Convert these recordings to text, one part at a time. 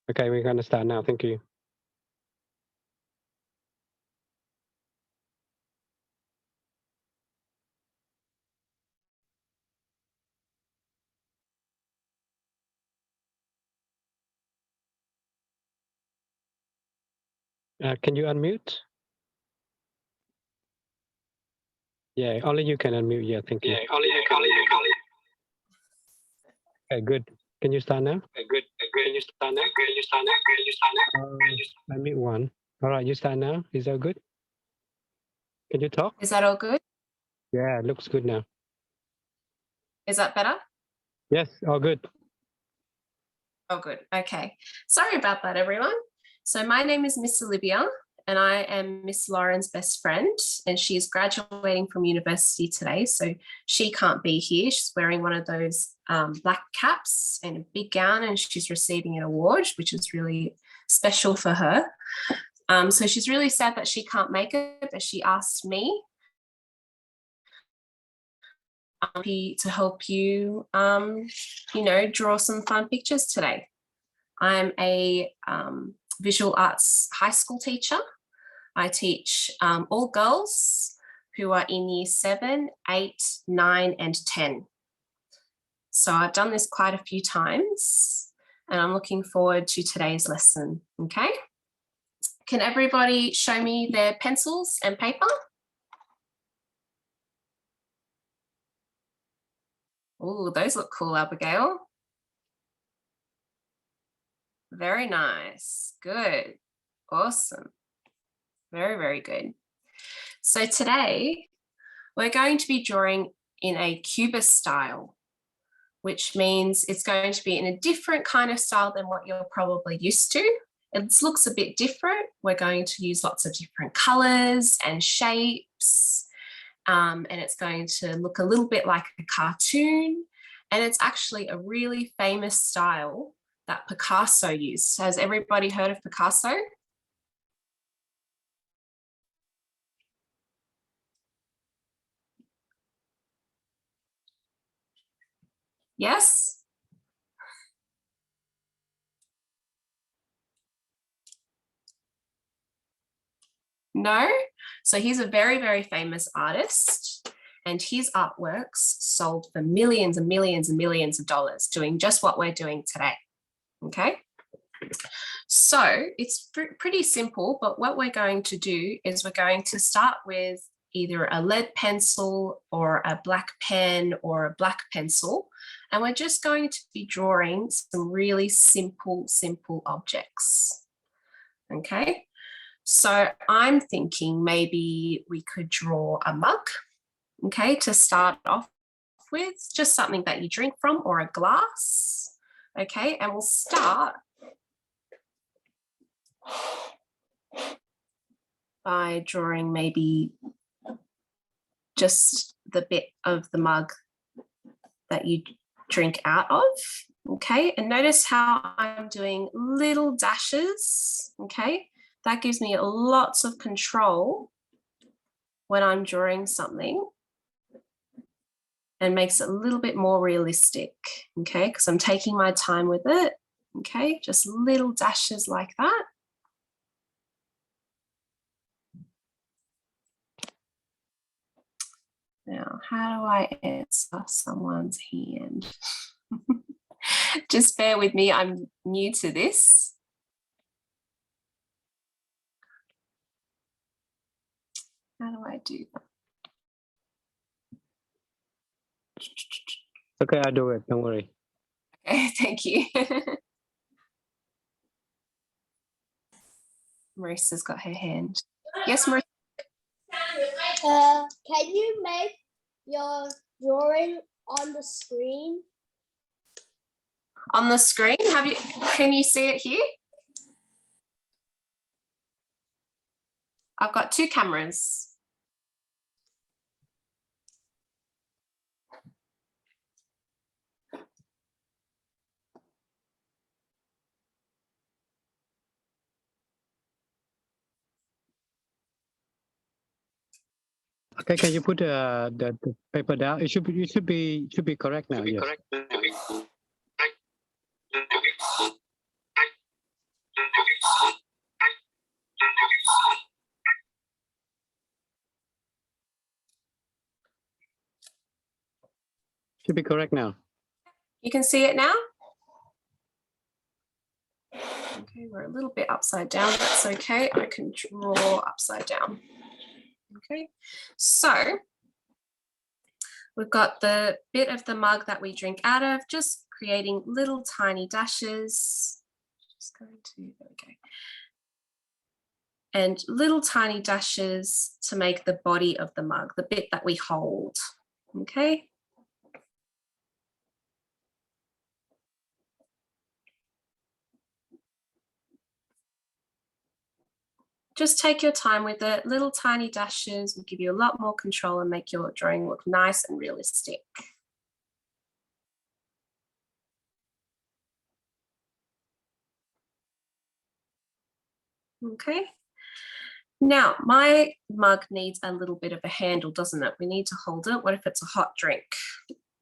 Okay, we're going to start now. Thank you. Can you unmute? Yeah, only you can unmute. Yeah, thank you. Yeah, only you can. Okay, good. Can you start now? Good. Can you start now? Unmute one. All right, you start now. Is that good? Can you talk? Is that all good? Yeah, it looks good now. Is that better? Yes, all good. Oh, good. Okay. Sorry about that, everyone. So my name is Miss Olivia, and I am Miss Lauren's best friend, and she's graduating from university today, so she can't be here. She's wearing one of those black caps and a big gown, and she's receiving an award, which is really special for her. So she's really sad that she can't make it, but she asked me to help you, draw some fun pictures today. I'm a visual arts high school teacher. I teach all girls who are in year 7, 8, 9, and 10. So I've done this quite a few times, and I'm looking forward to today's lesson, okay? Can everybody show me their pencils and paper? Oh, those look cool, Abigail. Very nice. Good. Awesome. Very, very good. So today we're going to be drawing in a cubist style, which means it's going to be in a different kind of style than what you're probably used to. It looks a bit different. We're going to use lots of different colors and shapes, and it's going to look a little bit like a cartoon. And it's actually a really famous style that Picasso used. Has everybody heard of Picasso? Yes? No? So he's a very, very famous artist, and his artworks sold for millions and millions and millions of dollars, doing just what we're doing today, okay? So it's pretty simple, but what we're going to do is we're going to start with either a lead pencil or a black pen or a black pencil, and we're just going to be drawing some really simple objects, okay? So I'm thinking maybe we could draw a mug, okay, to start off with, just something that you drink from, or a glass, okay, and we'll start by drawing maybe just the bit of the mug that you drink out of, okay, and notice how I'm doing little dashes, okay. That gives me lots of control when I'm drawing something and makes it a little bit more realistic, okay, because I'm taking my time with it, okay, just little dashes like that. Now, how do I answer someone's hand? Just bear with me, I'm new to this. How do I do that? Okay, I'll do it. Don't worry. Okay, thank you. Marissa's got her hand. Yes, Marissa? Can you make your drawing on the screen? On the screen? Can you see it here? I've got 2 cameras. Okay, can you put the paper down? It should be correct now. Yes. Should be correct now. You can see it now? Okay, we're a little bit upside down. That's okay. I can draw upside down. Okay, so we've got the bit of the mug that we drink out of, just creating little tiny dashes. Just going to, there we go. And little tiny dashes to make the body of the mug, the bit that we hold. Okay. Just take your time with it. Little tiny dashes will give you a lot more control and make your drawing look nice and realistic. Okay. Now, my mug needs a little bit of a handle, doesn't it? We need to hold it. What if it's a hot drink?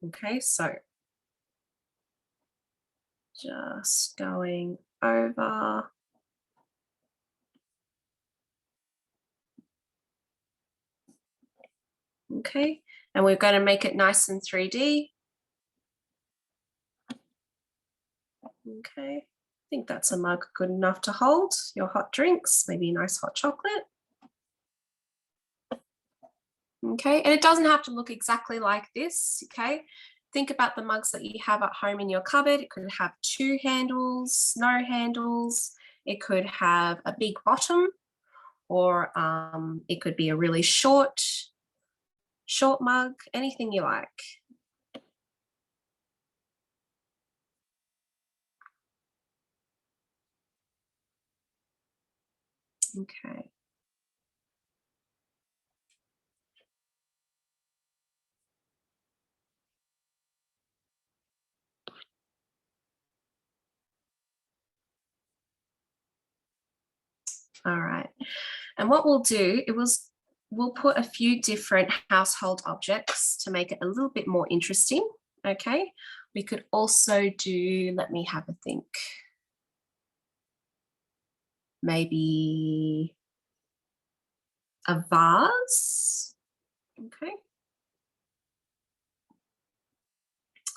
Okay, so just going over. Okay, and we're going to make it nice and 3D. Okay, I think that's a mug good enough to hold your hot drinks, maybe a nice hot chocolate. Okay, and it doesn't have to look exactly like this, okay? Think about the mugs that you have at home in your cupboard. It could have 2 handles, no handles. It could have a big bottom, or it could be a really short mug, anything you like. Okay. All right, and what we'll do, we'll put a few different household objects to make it a little bit more interesting, okay? We could also do, let me have a think, maybe a vase, okay?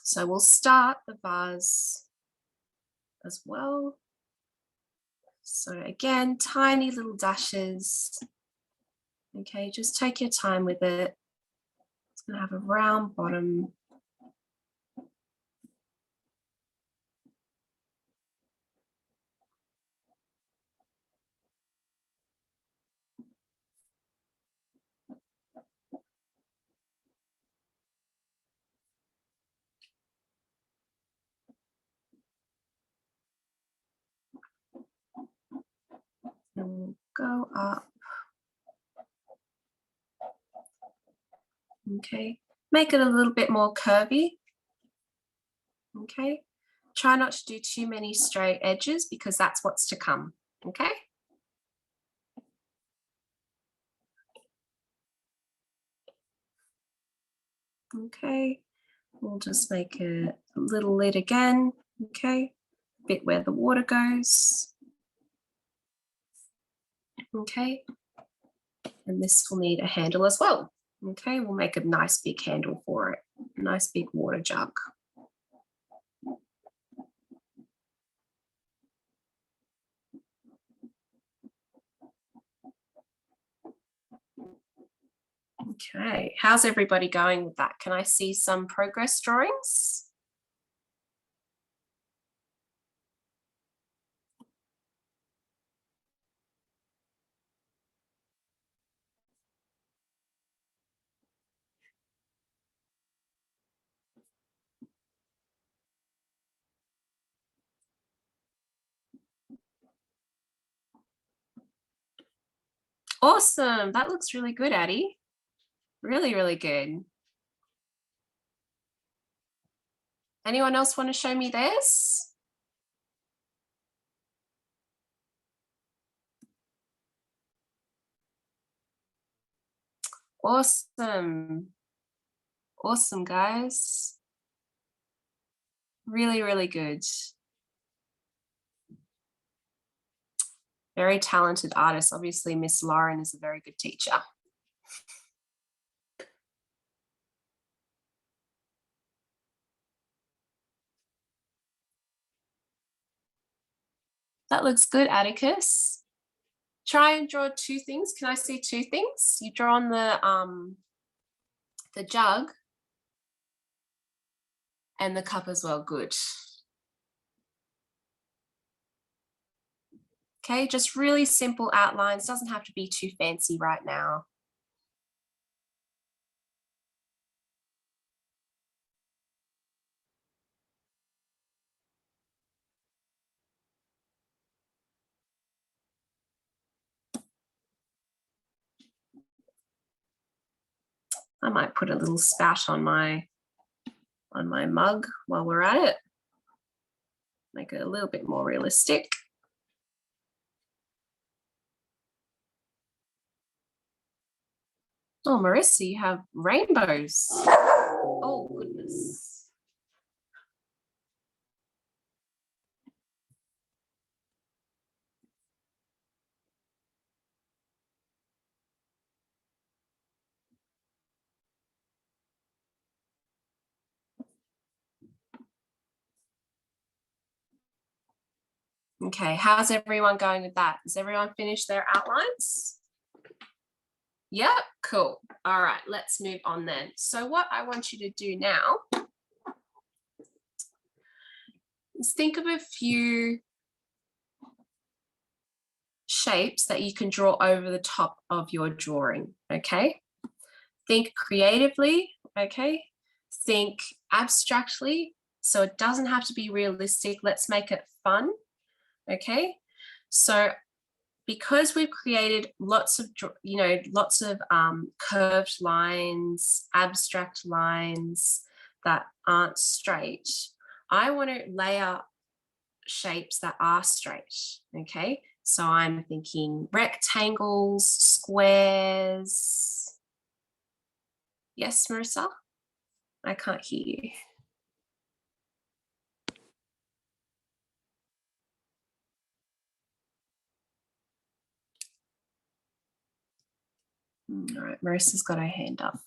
So we'll start the vase as well. So again, tiny little dashes. Okay, just take your time with it. It's going to have a round bottom. And we'll go up. Okay, make it a little bit more curvy. Okay, try not to do too many straight edges because that's what's to come. Okay. Okay, we'll just make a little lid again. Okay, bit where the water goes. Okay, and this will need a handle as well. Okay, we'll make a nice big handle for it, a nice big water jug. Okay, how's everybody going with that? Can I see some progress drawings? Awesome, that looks really good, Addy. Really, really good. Anyone else want to show me theirs? Awesome. Awesome, guys. Really, really good. Very talented artist. Obviously, Miss Lauren is a very good teacher. That looks good, Atticus. Try and draw two things. Can I see two things? You draw on the jug and the cup as well. Good. Okay, just really simple outlines. Doesn't have to be too fancy right now. I might put a little spout on my mug while we're at it. Make it a little bit more realistic. Oh, Marissa, you have rainbows. Oh, goodness. Okay, how's everyone going with that? Has everyone finished their outlines? Yep, cool. All right, let's move on then. So what I want you to do now is think of a few shapes that you can draw over the top of your drawing, okay? Think creatively, okay? Think abstractly, so it doesn't have to be realistic. Let's make it fun, okay? So because we've created lots of, curved lines, abstract lines that aren't straight, I want to layer shapes that are straight, okay? So I'm thinking rectangles, squares. Yes, Marissa? I can't hear you. All right, Marissa's got her hand up.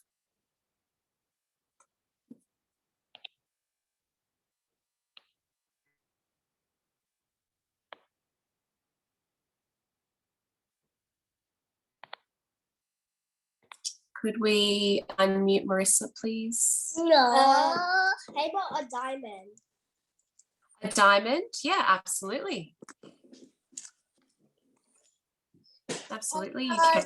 Could we unmute Marissa, please? No. How about a diamond? A diamond? Yeah, absolutely. Absolutely, you can.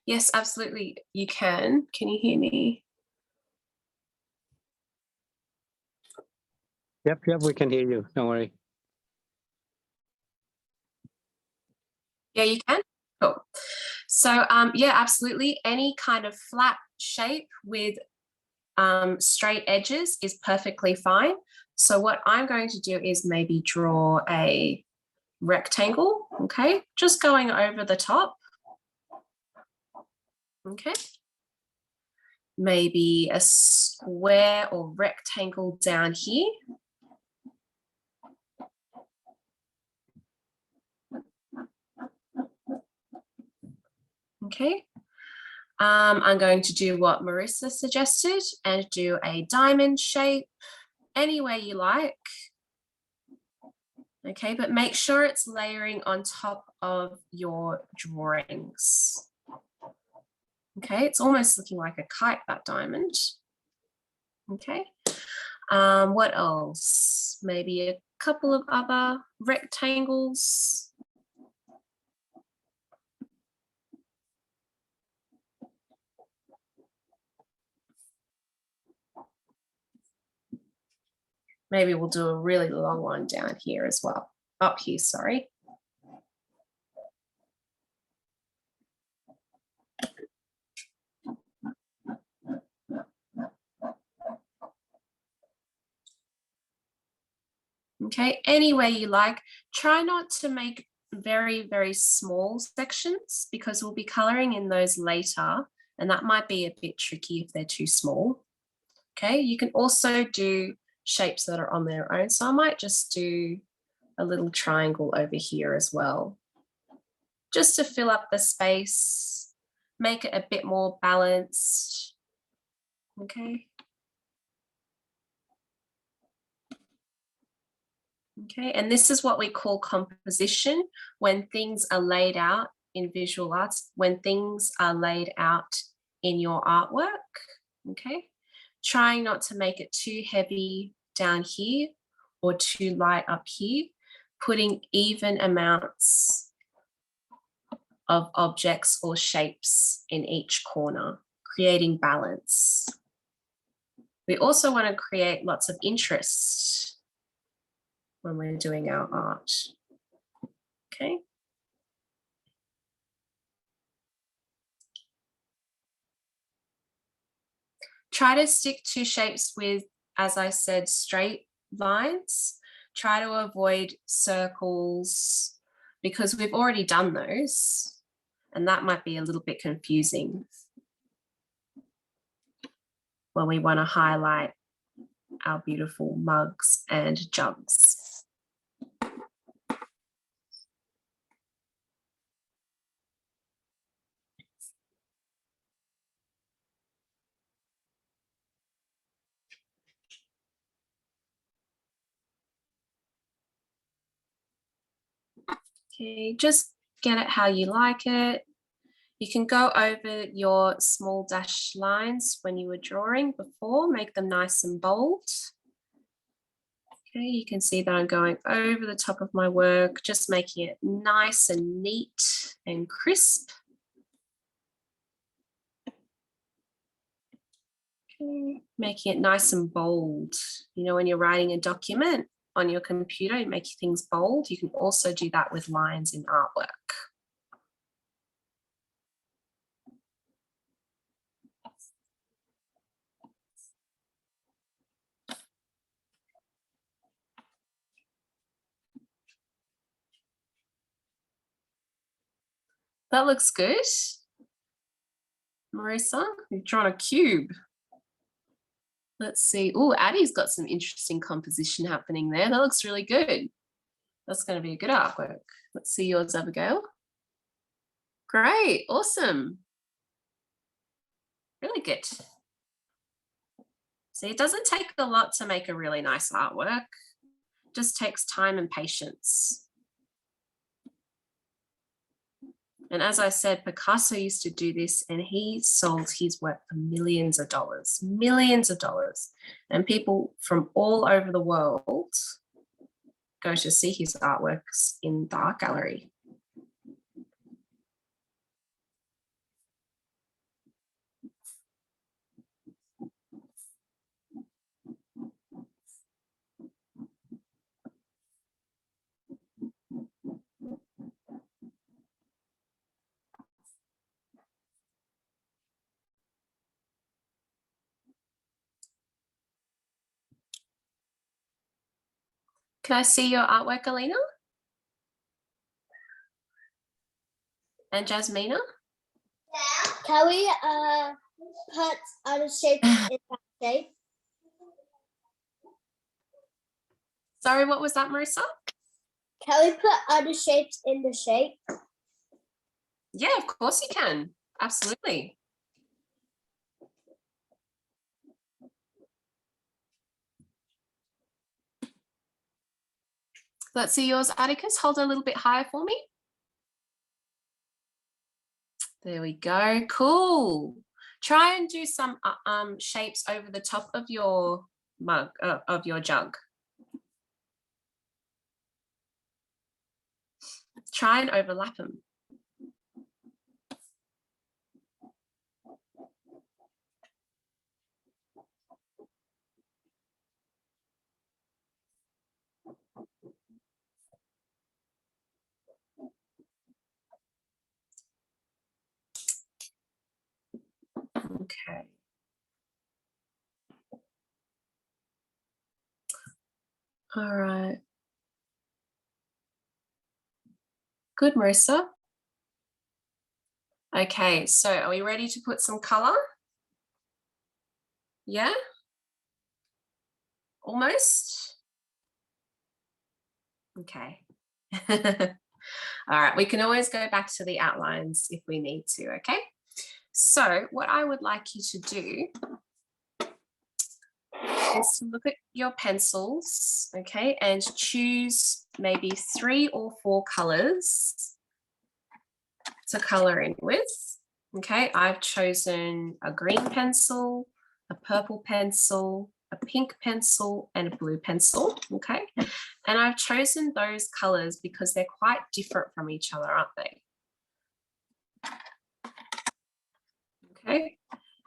Yes, absolutely, you can. Can you hear me? Yep, we can hear you. Don't worry. Yeah, you can. Cool. So yeah, absolutely. Any kind of flat shape with straight edges is perfectly fine. So what I'm going to do is maybe draw a rectangle, okay? Just going over the top. Okay. Maybe a square or rectangle down here. Okay. I'm going to do what Marissa suggested and do a diamond shape any way you like. Okay, but make sure it's layering on top of your drawings. Okay, it's almost looking like a kite, that diamond. Okay, what else? Maybe a couple of other rectangles. Maybe we'll do a really long one down here as well. Up here, sorry. Okay, any way you like. Try not to make very, very small sections because we'll be coloring in those later and that might be a bit tricky if they're too small. Okay, you can also do shapes that are on their own. So I might just do a little triangle over here as well, just to fill up the space, make it a bit more balanced. Okay. Okay, and this is what we call composition, when things are laid out in visual arts, when things are laid out in your artwork. Okay, trying not to make it too heavy down here or too light up here, putting even amounts of objects or shapes in each corner, creating balance. We also want to create lots of interest when we're doing our art. Okay. Try to stick to shapes with, as I said, straight lines. Try to avoid circles because we've already done those, and that might be a little bit confusing when we want to highlight our beautiful mugs and jugs. Okay, just get it how you like it. You can go over your small dash lines when you were drawing before, make them nice and bold. Okay, you can see that I'm going over the top of my work, just making it nice and neat and crisp. Okay, making it nice and bold. You know, when you're writing a document on your computer, you make things bold. You can also do that with lines in artwork. That looks good. Marissa, you've drawn a cube. Let's see. Oh, Addy's got some interesting composition happening there. That looks really good. That's going to be a good artwork. Let's see yours, Abigail. Great. Awesome. Really good. See, it doesn't take a lot to make a really nice artwork. It just takes time and patience. And as I said, Picasso used to do this and he sold his work for millions of dollars. And people from all over the world go to see his artworks in the art gallery. Can I see your artwork, Alina? And Jasmina? Can we put other shapes in that shape? Sorry, what was that, Marissa? Can we put other shapes in the shape? Yeah, of course you can. Absolutely. Let's see yours, Atticus. Hold it a little bit higher for me. There we go. Cool. Try and do some shapes over the top of your mug, of your jug. Try and overlap them. Okay. All right. Good, Marissa. Okay, so are we ready to put some color? Yeah? Almost? Okay. All right, we can always go back to the outlines if we need to, okay? So what I would like you to do is to look at your pencils, okay, and choose maybe 3 or 4 colors to color in with. Okay, I've chosen a green pencil, a purple pencil, a pink pencil, and a blue pencil. Okay, and I've chosen those colors because they're quite different from each other, aren't they? Okay,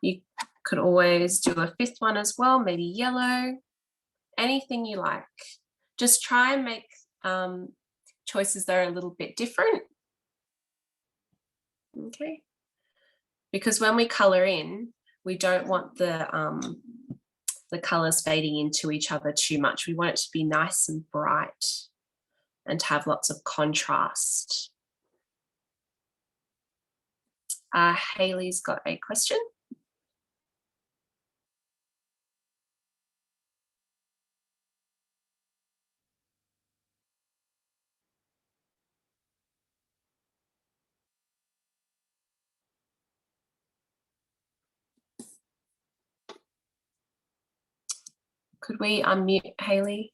you could always do a 5th one as well, maybe yellow, anything you like. Just try and make choices that are a little bit different. Okay, because when we color in, we don't want the colors fading into each other too much. We want it to be nice and bright and to have lots of contrast. Haley's got a question. Could we unmute Haley?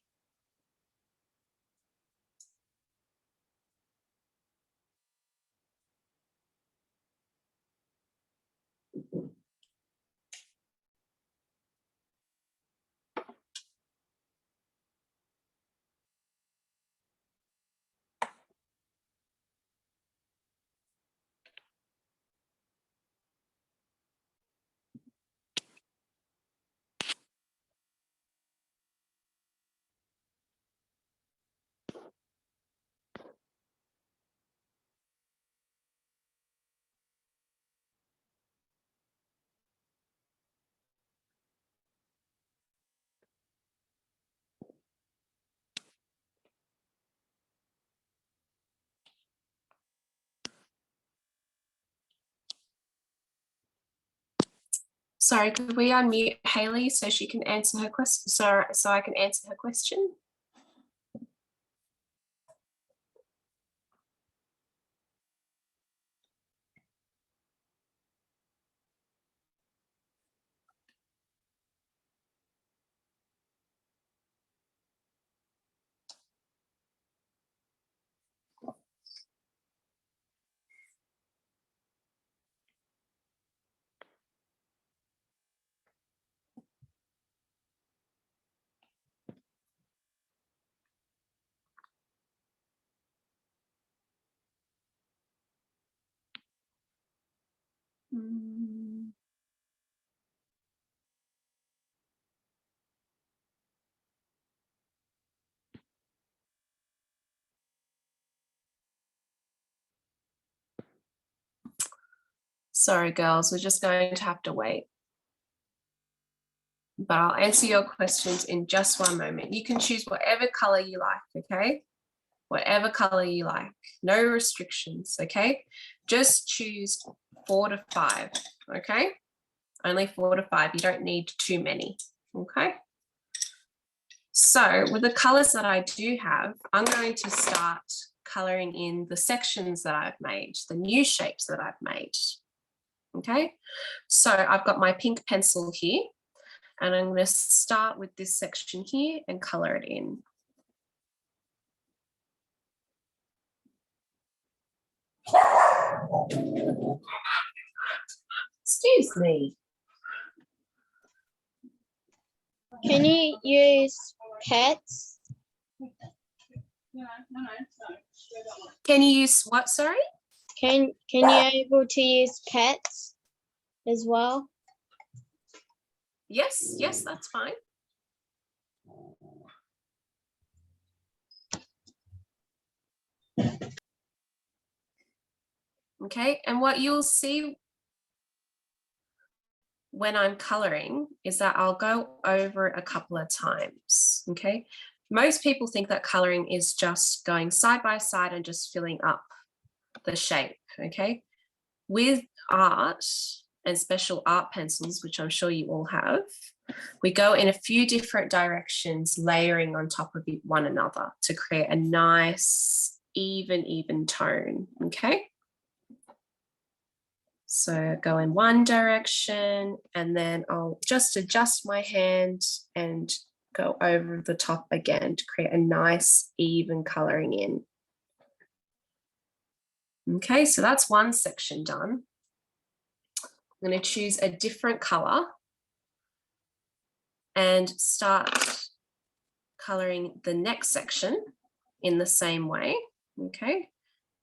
Sorry, could we unmute Haley so she can answer her question? So I can answer her question. Sorry, girls, we're just going to have to wait. But I'll answer your questions in just one moment. You can choose whatever color you like, okay? Whatever color you like, no restrictions, okay? Just choose 4 to 5, okay? Only 4 to 5, you don't need too many, okay? So with the colors that I do have, I'm going to start coloring in the sections that I've made, the new shapes that I've made, okay? So I've got my pink pencil here, and I'm going to start with this section here and color it in. Excuse me. Can you use pets? Can you use what, sorry? Can you able to use pets as well? Yes, yes, that's fine. Okay, and what you'll see when I'm coloring is that I'll go over it a couple of times, okay? Most people think that coloring is just going side by side and just filling up the shape, okay? With art and special art pencils, which I'm sure you all have, we go in a few different directions, layering on top of one another to create a nice, even tone, okay? So go in one direction and then I'll just adjust my hand and go over the top again to create a nice even coloring in. Okay, so that's one section done. I'm going to choose a different color and start coloring the next section in the same way. Okay,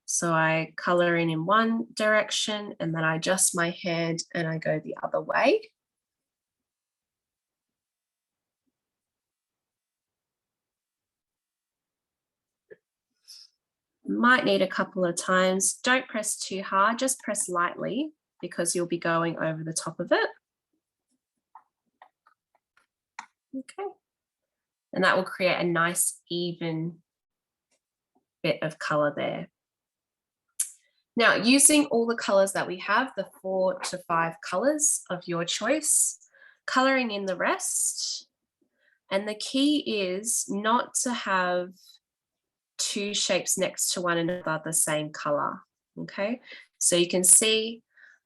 so I color in one direction and then I adjust my hand and I go the other way. Might need a couple of times. Don't press too hard, just press lightly because you'll be going over the top of it. Okay. And that will create a nice even bit of color there. Now, using all the colors that we have, the 4 to 5 colors of your choice, coloring in the rest. And the key is not to have 2 shapes next to one another the same color. Okay, so you can see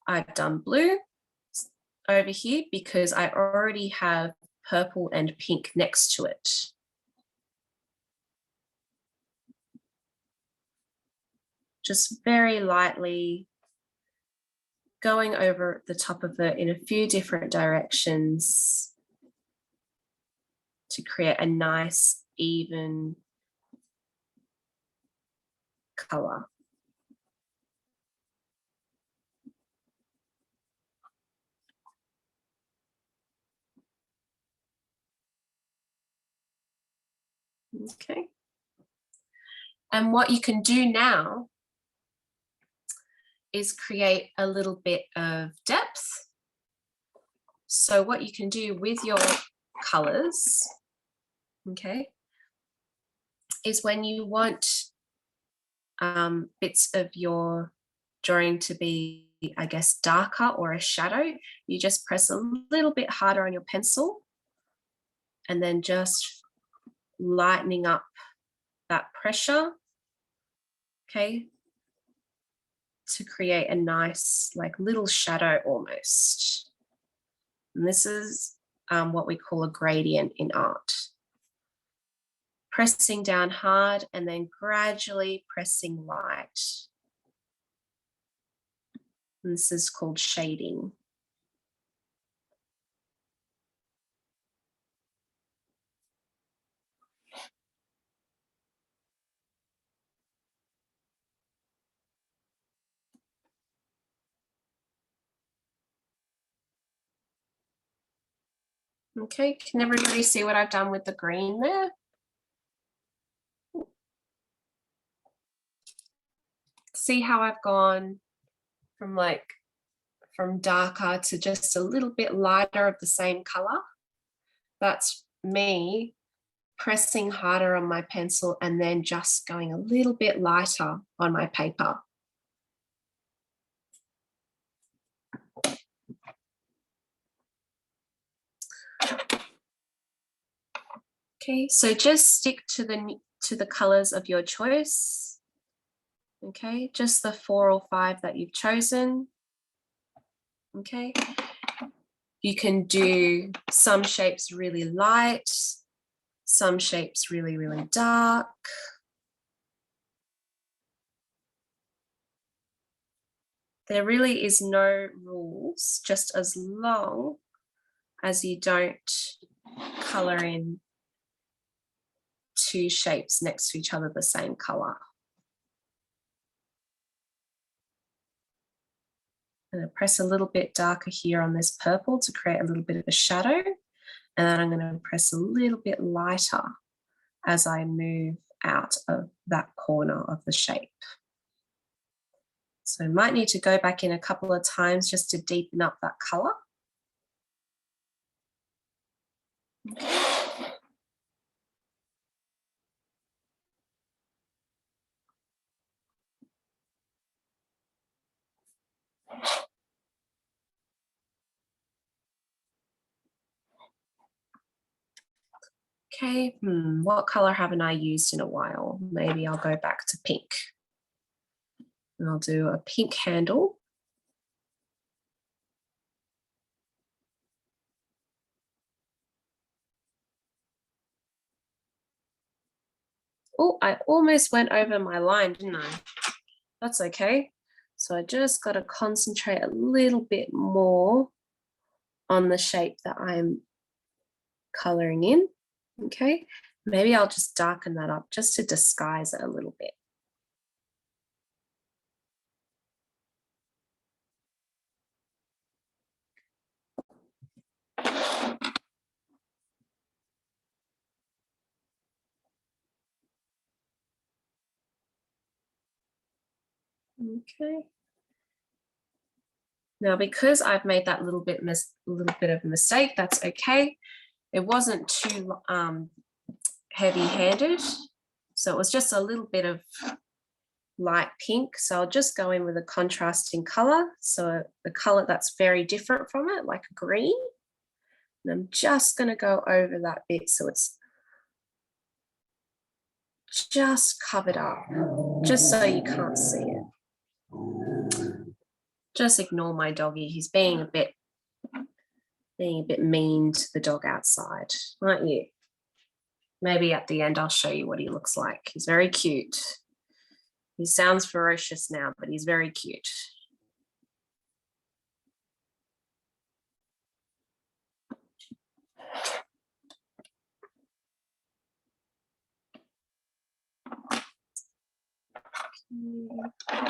I've done blue over here because I already have purple and pink next to it. Just very lightly going over the top of it in a few different directions to create a nice even color. Okay. And what you can do now is create a little bit of depth. So what you can do with your colors, okay, is when you want bits of your drawing to be, I guess, darker or a shadow, you just press a little bit harder on your pencil and then just lightening up that pressure, okay, to create a nice like little shadow almost. And this is what we call a gradient in art. Pressing down hard and then gradually pressing light. And this is called shading. Okay, can everybody see what I've done with the green there? See how I've gone from darker to just a little bit lighter of the same color? That's me pressing harder on my pencil and then just going a little bit lighter on my paper. Okay, so just stick to the colors of your choice. Okay, just the 4 or 5 that you've chosen. Okay, you can do some shapes really light, some shapes really, really dark. There really is no rules, just as long as you don't color in 2 shapes next to each other the same color. I'm going to press a little bit darker here on this purple to create a little bit of a shadow. And then I'm going to press a little bit lighter as I move out of that corner of the shape. So I might need to go back in a couple of times just to deepen up that color. Okay, what color haven't I used in a while? Maybe I'll go back to pink. And I'll do a pink handle. Oh, I almost went over my line, didn't I? That's okay. So I just got to concentrate a little bit more on the shape that I'm coloring in. Okay, maybe I'll just darken that up just to disguise it a little bit. Okay. Now, because I've made that little bit of a mistake, that's okay. It wasn't too heavy-handed, so it was just a little bit of light pink. So I'll just go in with a contrasting color, so the color that's very different from it, like a green. And I'm just going to go over that bit so it's just covered up, just so you can't see it. Just ignore my doggy. He's being a bit mean to the dog outside, aren't you? Maybe at the end I'll show you what he looks like. He's very cute. He sounds ferocious now, but he's very cute.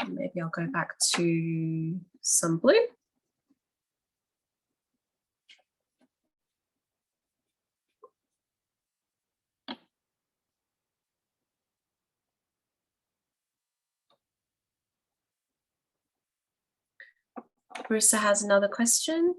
Maybe I'll go back to some blue. Marissa has another question.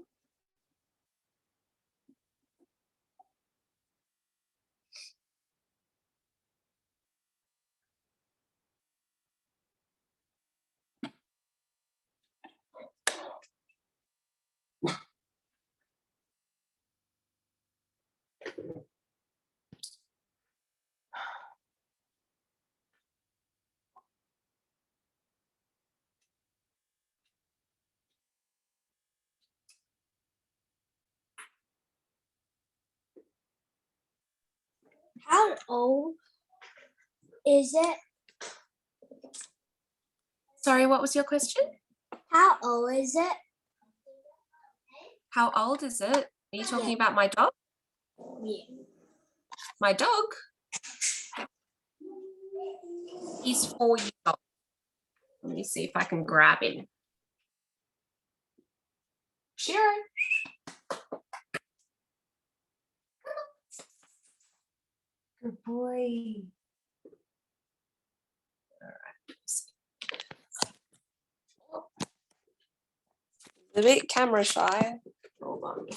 How old is it? Sorry, what was your question? How old is it? How old is it? Are you talking about my dog? Yeah. My dog? He's 4 years old. Let me see if I can grab him. Hiro. Good boy. All right. A bit camera shy. Hold on.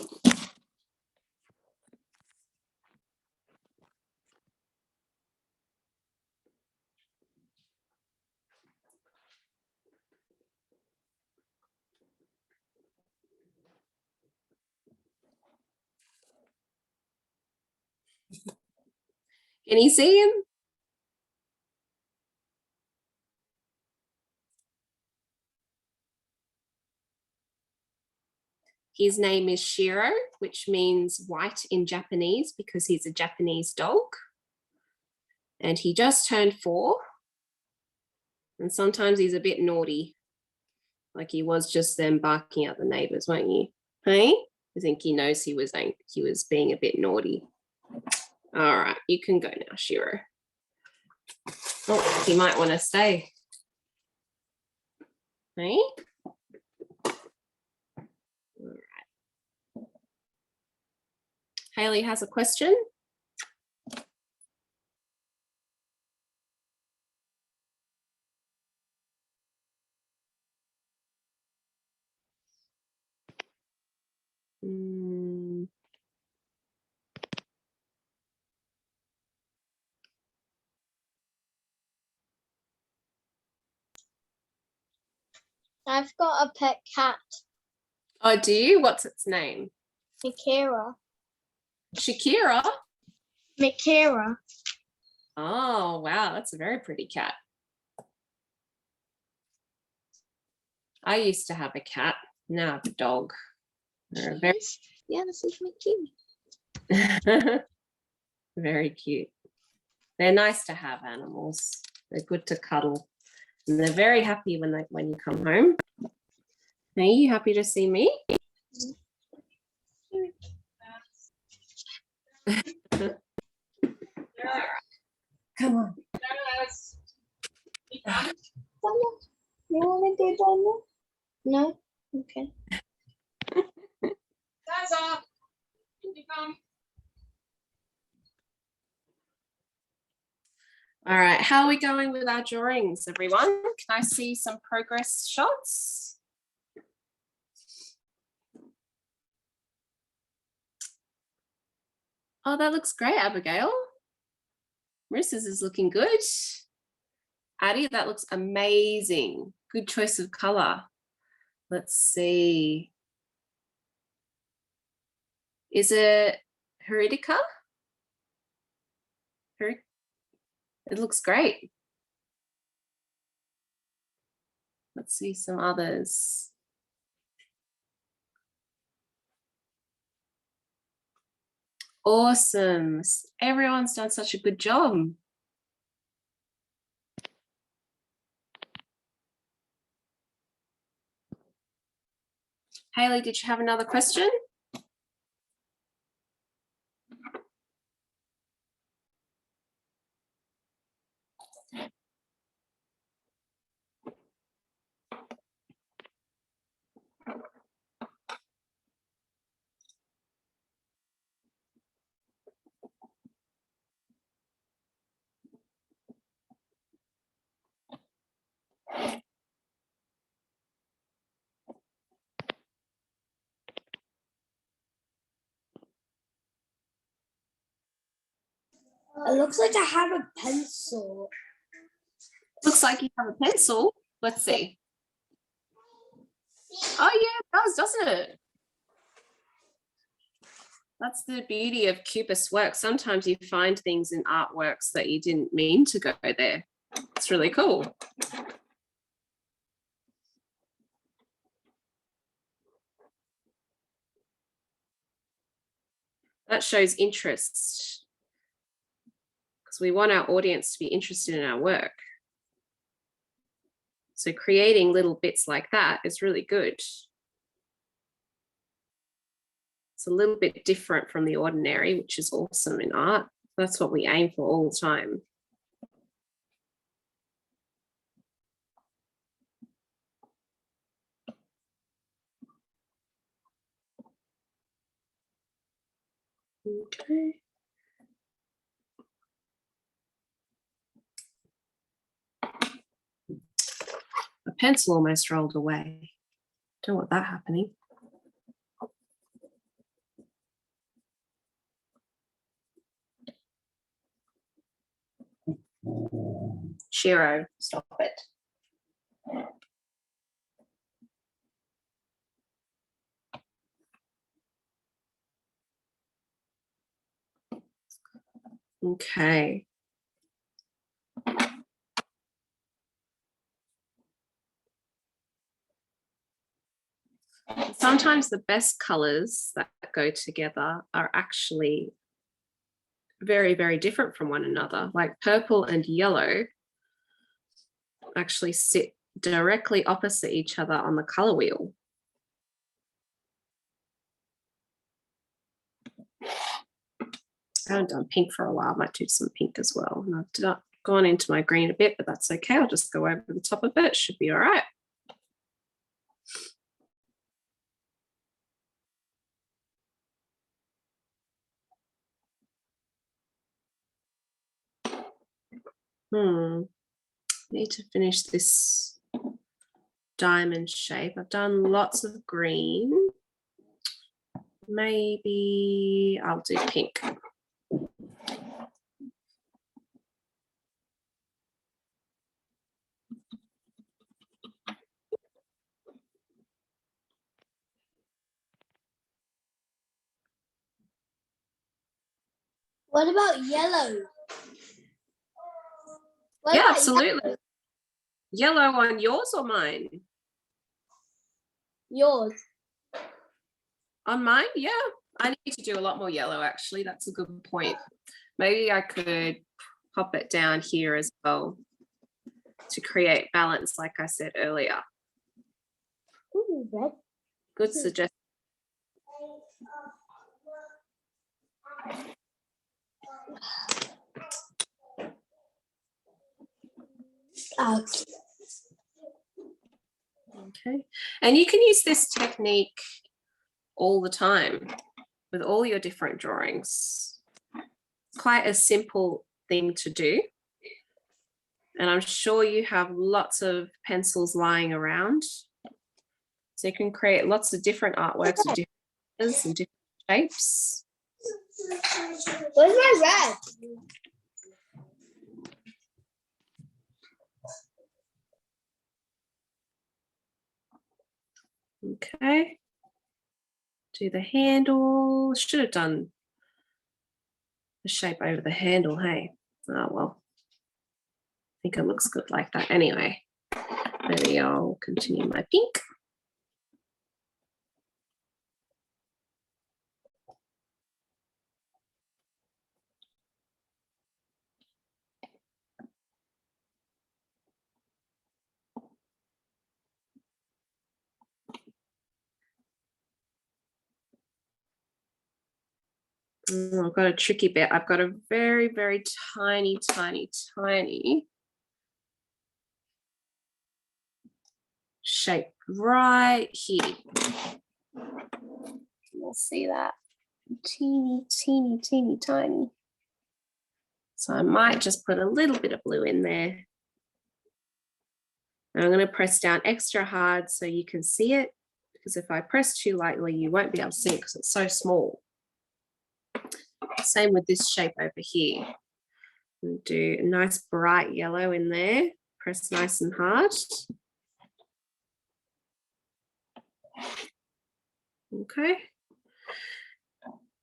Can you see him? His name is Hiro, which means white in Japanese because he's a Japanese dog. And he just turned 4. And sometimes he's a bit naughty. Like he was just then barking at the neighbors, weren't you? Hey? I think he knows he was being a bit naughty. All right, you can go now, Hiro. Oh, he might want to stay. Hey? All right. Haley has a question. I've got a pet cat, Oh, do you? What's its name? Nicara. Shakira? Nicara. Oh, wow, that's a very pretty cat. I used to have a cat. Now I have a dog. They're very Yeah, this is my cute. very cute. They're nice to have, animals. They're good to cuddle. And they're very happy when you come home. Are you happy to see me? Come on. You want to do Donna? No? Okay. All right, how are we going with our drawings, everyone? Can I see some progress shots? Oh, that looks great, Abigail. Marissa's is looking good. Addy, that looks amazing. Good choice of color. Let's see. Is it Heridica? It looks great. Let's see some others. Awesome. Everyone's done such a good job. Haley, did you have another question? It looks like I have a pencil. Looks like you have a pencil. Let's see. Oh yeah, it does, doesn't it? That's the beauty of Cubist work. Sometimes you find things in artworks that you didn't mean to go there. It's really cool. That shows interest, because we want our audience to be interested in our work. So creating little bits like that is really good. It's a little bit different from the ordinary, which is awesome in art. That's what we aim for all the time. Okay. A pencil almost rolled away. Don't want that happening. Hiro, stop it. Okay. Sometimes the best colors that go together are actually very, very different from one another. Like purple and yellow actually sit directly opposite each other on the color wheel. I haven't done pink for a while. I might do some pink as well. And I've gone into my green a bit, but that's okay. I'll just go over the top of it. Should be all right. Need to finish this diamond shape. I've done lots of green. Maybe I'll do pink. What about yellow? What Yeah, about absolutely. Yellow on yours or mine? yours? On mine, yeah. I need to do a lot more yellow, actually. That's a good point. Maybe I could pop it down here as well to create balance, like I said earlier. Ooh, red. Good suggestion. Okay, and you can use this technique all the time with all your different drawings. It's quite a simple thing to do. And I'm sure you have lots of pencils lying around. So you can create lots of different artworks with different colors and different shapes. Where's my red? Okay. Do the handle. Should have done the shape over the handle, hey? Oh, well. I think it looks good like that anyway. Maybe I'll continue my pink. Oh, I've got a tricky bit. I've got a very, very tiny, tiny, tiny shape right here. You'll see that. Teeny, teeny, teeny, tiny. So I might just put a little bit of blue in there. And I'm going to press down extra hard so you can see it, because if I press too lightly, you won't be able to see it because it's so small. Same with this shape over here. And do a nice bright yellow in there. Press nice and hard. Okay.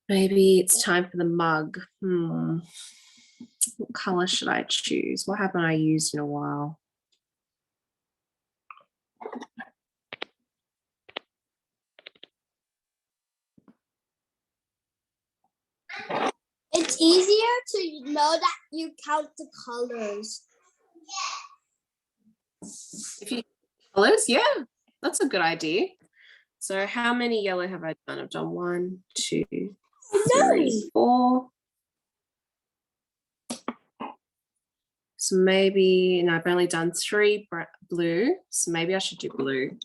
Maybe it's time for the mug. What color should I choose? What haven't I used in a while? It's easier to know that you count the colors. If you colors, yeah, that's a good idea. So how many yellow have I done? I've done 1, 2, 3, 4. So maybe, no, I've only done 3 blue. So maybe I should do blue.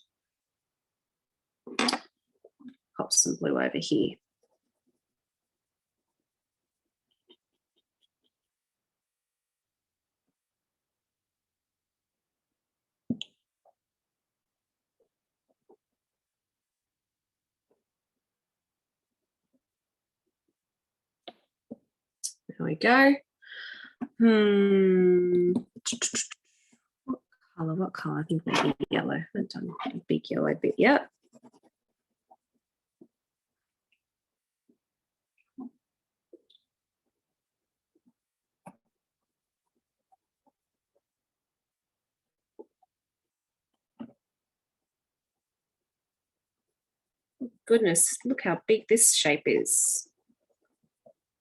Pop some blue over here. There we go. What color? I think maybe yellow. I haven't done a big yellow bit yet. Goodness, look how big this shape is.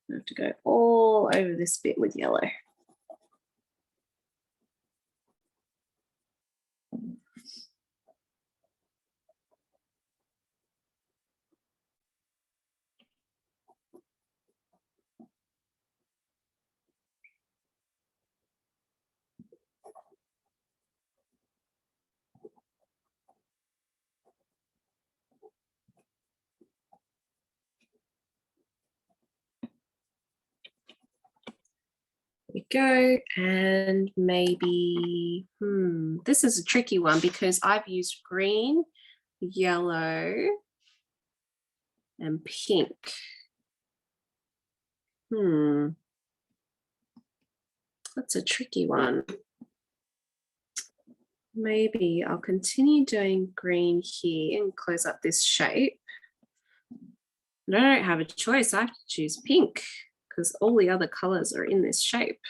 I have to go all over this bit with yellow. We go, and maybe this is a tricky one because I've used green, yellow, and pink. That's a tricky one. Maybe I'll continue doing green here and close up this shape. And I don't have a choice. I have to choose pink because all the other colors are in this shape.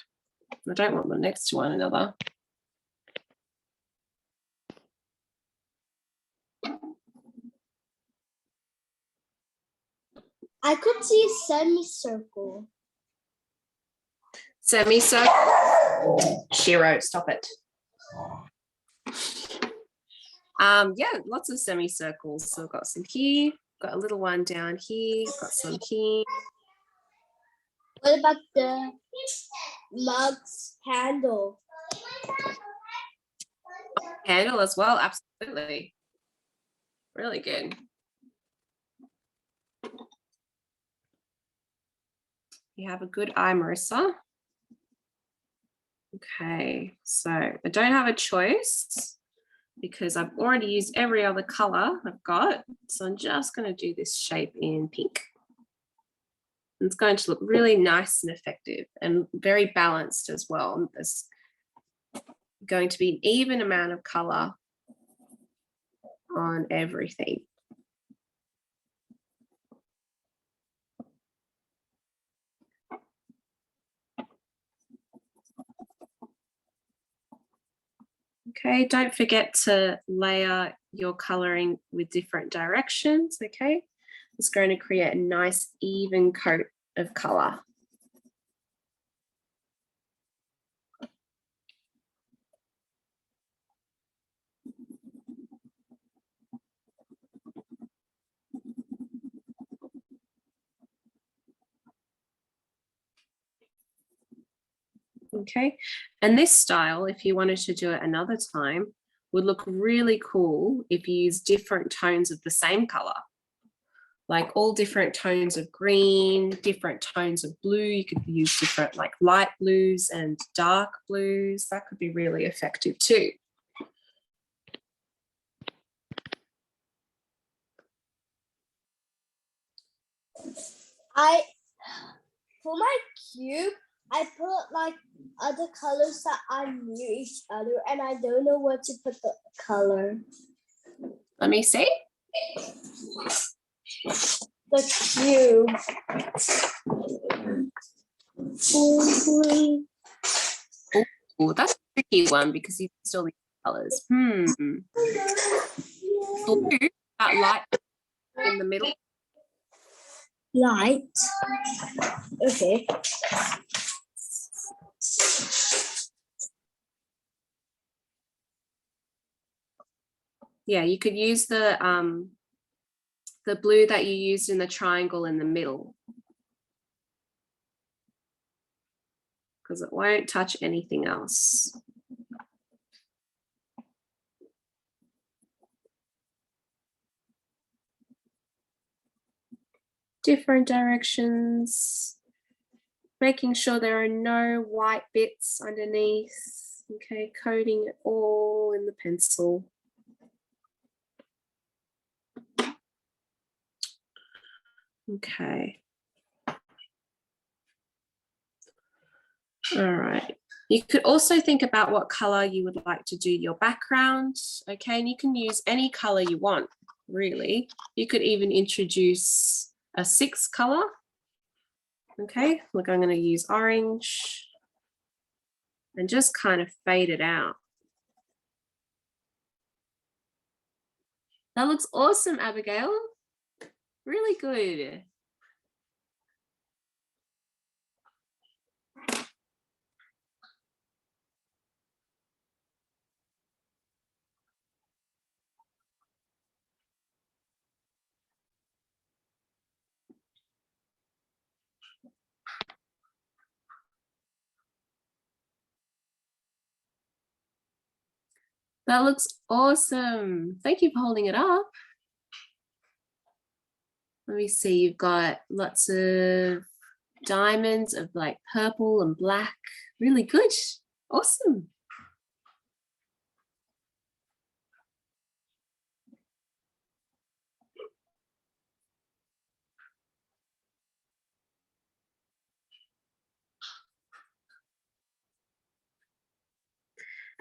I don't want them next to one another. I could see a semicircle. Semicircle. Hiro, stop it. Yeah, lots of semicircles. So I've got some here, got a little one down here, got some here. What about the mug's handle? Handle as well, absolutely. Really good. You have a good eye, Marissa. Okay, so I don't have a choice because I've already used every other color I've got. So I'm just going to do this shape in pink. It's going to look really nice and effective and very balanced as well. There's going to be an even amount of color on everything. Okay, don't forget to layer your coloring with different directions, okay? It's going to create a nice even coat of color. Okay, and this style, if you wanted to do it another time, would look really cool if you use different tones of the same color. Like all different tones of green, different tones of blue. You could use different like light blues and dark blues. That could be really effective too. For my cube, I put like other colors that are near each other, and I don't know where to put the color. Let me see. The cube. Oh, that's a tricky one because you still need colors. Blue, that light in the middle. Light. Okay. Yeah, you could use the blue that you used in the triangle in the middle, because it won't touch anything else. Different directions, making sure there are no white bits underneath. Okay, coating it all in the pencil. Okay. All right. You could also think about what color you would like to do your background. Okay, and you can use any color you want, really. You could even introduce a 6th color. Okay, look, I'm going to use orange and just kind of fade it out. That looks awesome, Abigail. Really good. That looks awesome. Thank you for holding it up. Let me see, you've got lots of diamonds of like purple and black. Really good. Awesome.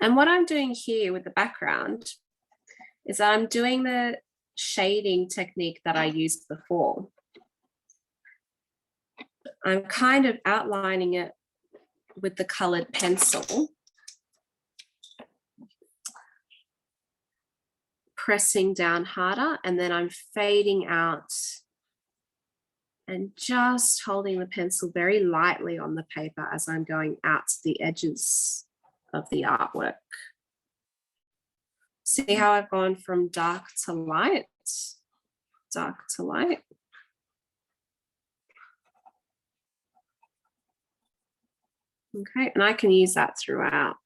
And what I'm doing here with the background is that I'm doing the shading technique that I used before. I'm kind of outlining it with the colored pencil, pressing down harder, and then I'm fading out And just holding the pencil very lightly on the paper as I'm going out to the edges of the artwork. See how I've gone from dark to light, dark to light. Okay, and I can use that throughout.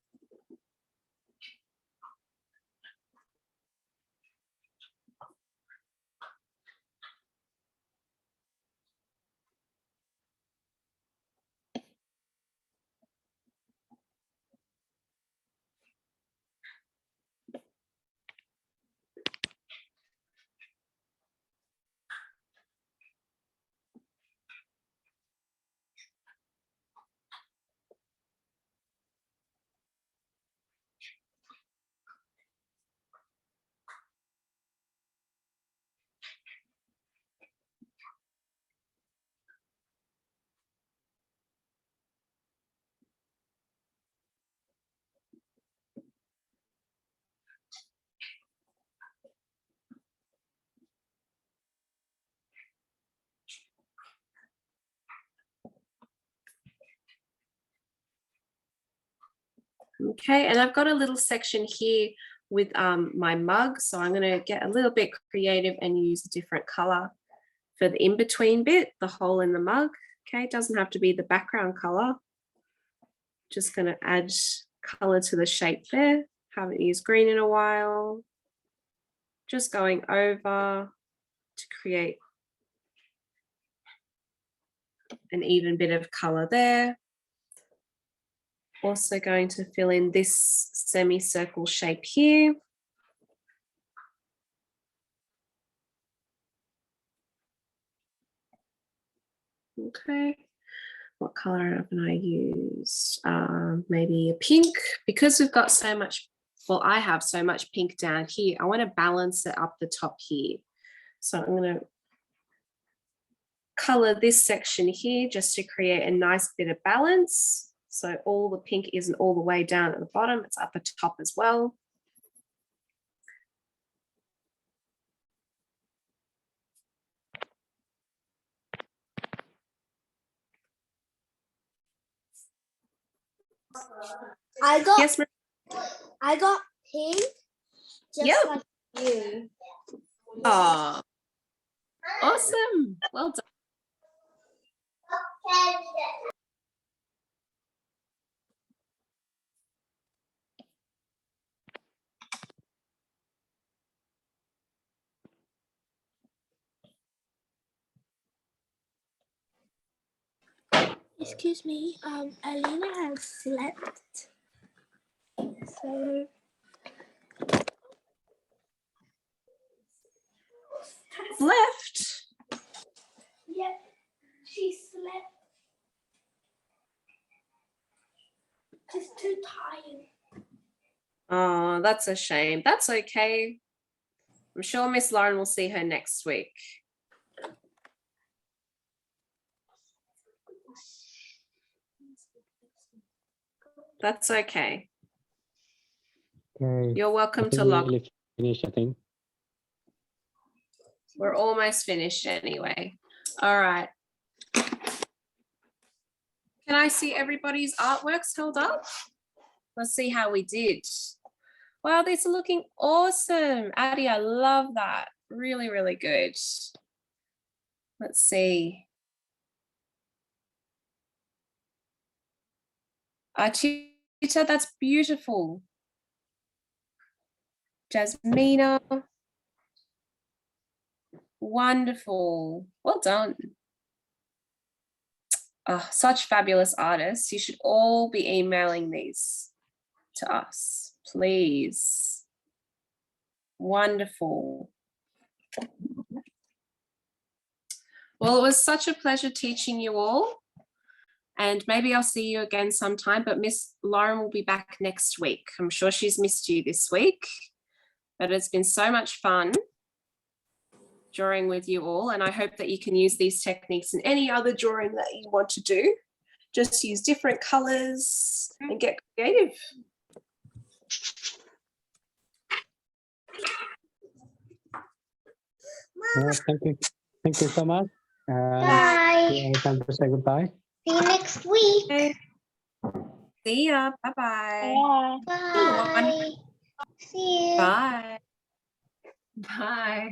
Okay, and I've got a little section here with my mug, so I'm going to get a little bit creative and use a different color for the in-between bit, the hole in the mug. Okay, it doesn't have to be the background color. Just going to add color to the shape there. Haven't used green in a while. Just going over to create an even bit of color there. Also going to fill in this semicircle shape here. Okay, what color haven't I used? Maybe a pink, because we've got so much, well, I have so much pink down here. I want to balance it up the top here. So I'm going to color this section here just to create a nice bit of balance. So all the pink isn't all the way down at the bottom, it's at the top as well. Yes, I got pink just like you. Oh, awesome. Well done. Excuse me, Alina has slept. So Left. yeah, she slept. She's too tired. Oh, that's a shame. That's okay. I'm sure Miss Lauren will see her next week. That's okay. Okay. You're I welcome think to we log. nearly finished, I think. We're almost finished anyway. All right. Can I see everybody's artworks held up? Let's see how we did. Wow, these are looking awesome. Addy, I love that. Really, really good. Let's see. Achita, that's beautiful. Jasmina. Wonderful. Well done. Oh, such fabulous artists. You should all be emailing these to us, please. Wonderful. Well, it was such a pleasure teaching you all. And maybe I'll see you again sometime, but Miss Lauren will be back next week. I'm sure she's missed you this week, but it's been so much fun drawing with you all. And I hope that you can use these techniques in any other drawing that you want to do. Just use different colors and get creative. Thank you. Thank you so much. Bye. Yeah, time to say goodbye. See you next week. Okay. See ya. Bye-bye. Bye. See you. Bye. Bye.